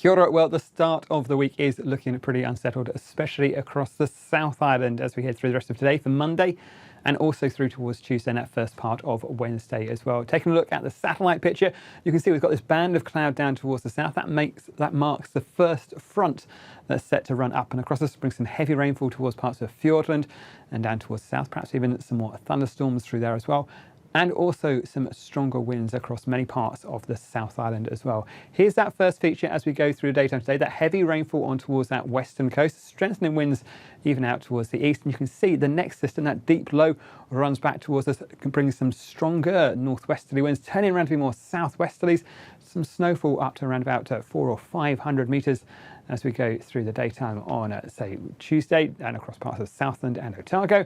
Kia ora. Well, the start of the week is looking pretty unsettled, especially across the South Island as we head through the rest of today for Monday and also through towards Tuesday and that first part of Wednesday as well. Taking a look at the satellite picture, you can see we've got this band of cloud down towards the south. That marks the first front that's set to run up and across us, bring some heavy rainfall towards parts of Fiordland and down towards the south, perhaps even some more thunderstorms through there as well. And also some stronger winds across many parts of the South Island as well. Here's that first feature as we go through daytime today, that heavy rainfall on towards that western coast, strengthening winds even out towards the east. And you can see the next system, that deep low, runs back towards us, can bring some stronger northwesterly winds, turning around to be more southwesterlies, some snowfall up to around about 400 or 500 metres as we go through the daytime on, say, Tuesday and across parts of Southland and Otago.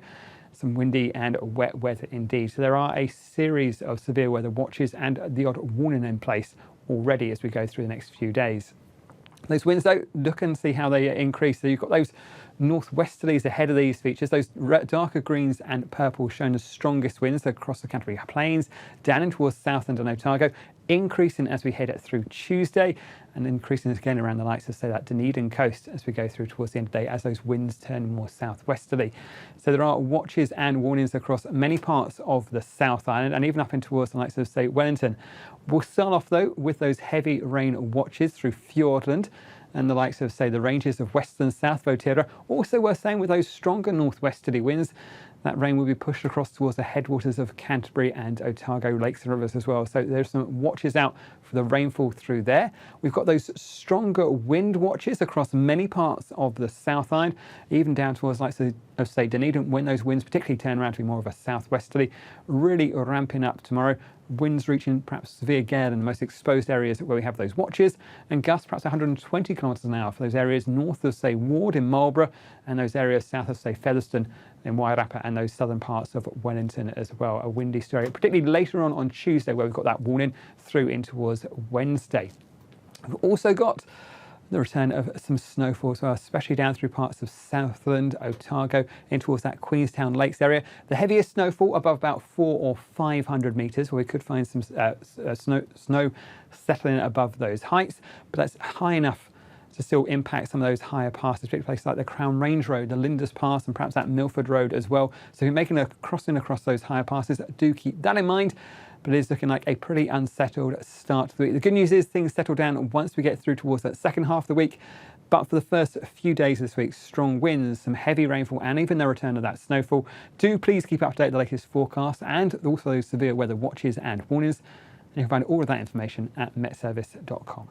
Some windy and wet weather indeed. So there are a series of severe weather watches and the odd warning in place already as we go through the next few days. Those winds, though, look and see how they increase. So you've got those northwesterlies ahead of these features, those darker greens and purples showing the strongest winds across the Canterbury Plains, down in towards Southland and Otago, increasing as we head through Tuesday and increasing again around the likes of, say, that Dunedin coast as we go through towards the end of the day as those winds turn more southwesterly. So there are watches and warnings across many parts of the South Island and even up in towards the likes of, say, Wellington. We'll start off, though, with those heavy rain watches through Fiordland and the likes of, say, the ranges of western South Votera. Also worth saying, with those stronger northwesterly winds, that rain will be pushed across towards the headwaters of Canterbury and Otago lakes and rivers as well. So there's some watches out for the rainfall through there. We've got those stronger wind watches across many parts of the South Island, even down towards like say Dunedin, when those winds particularly turn around to be more of a southwesterly, really ramping up tomorrow. Winds reaching perhaps severe gale in the most exposed areas where we have those watches, and gusts perhaps 120 kilometres an hour for those areas north of, say, Ward in Marlborough, and those areas south of, say, Featherston in Wairarapa, and those southern parts of Wellington as well. A windy story, particularly later on Tuesday, where we've got that warning through in towards Wednesday. We've also got the return of some snowfall as well, especially down through parts of Southland, Otago, in towards that Queenstown Lakes area. The heaviest snowfall above about 400 or 500 metres, where we could find some snow settling above those heights, but that's high enough to still impact some of those higher passes, particularly places like the Crown Range Road, the Lindis Pass, and perhaps that Milford Road as well. So if you're making a crossing across those higher passes, do keep that in mind. But it is looking like a pretty unsettled start to the week. The good news is things settle down once we get through towards that second half of the week. But for the first few days this week, strong winds, some heavy rainfall, and even the return of that snowfall. Do please keep up to date with the latest forecast and also those severe weather watches and warnings. And you can find all of that information at metservice.com.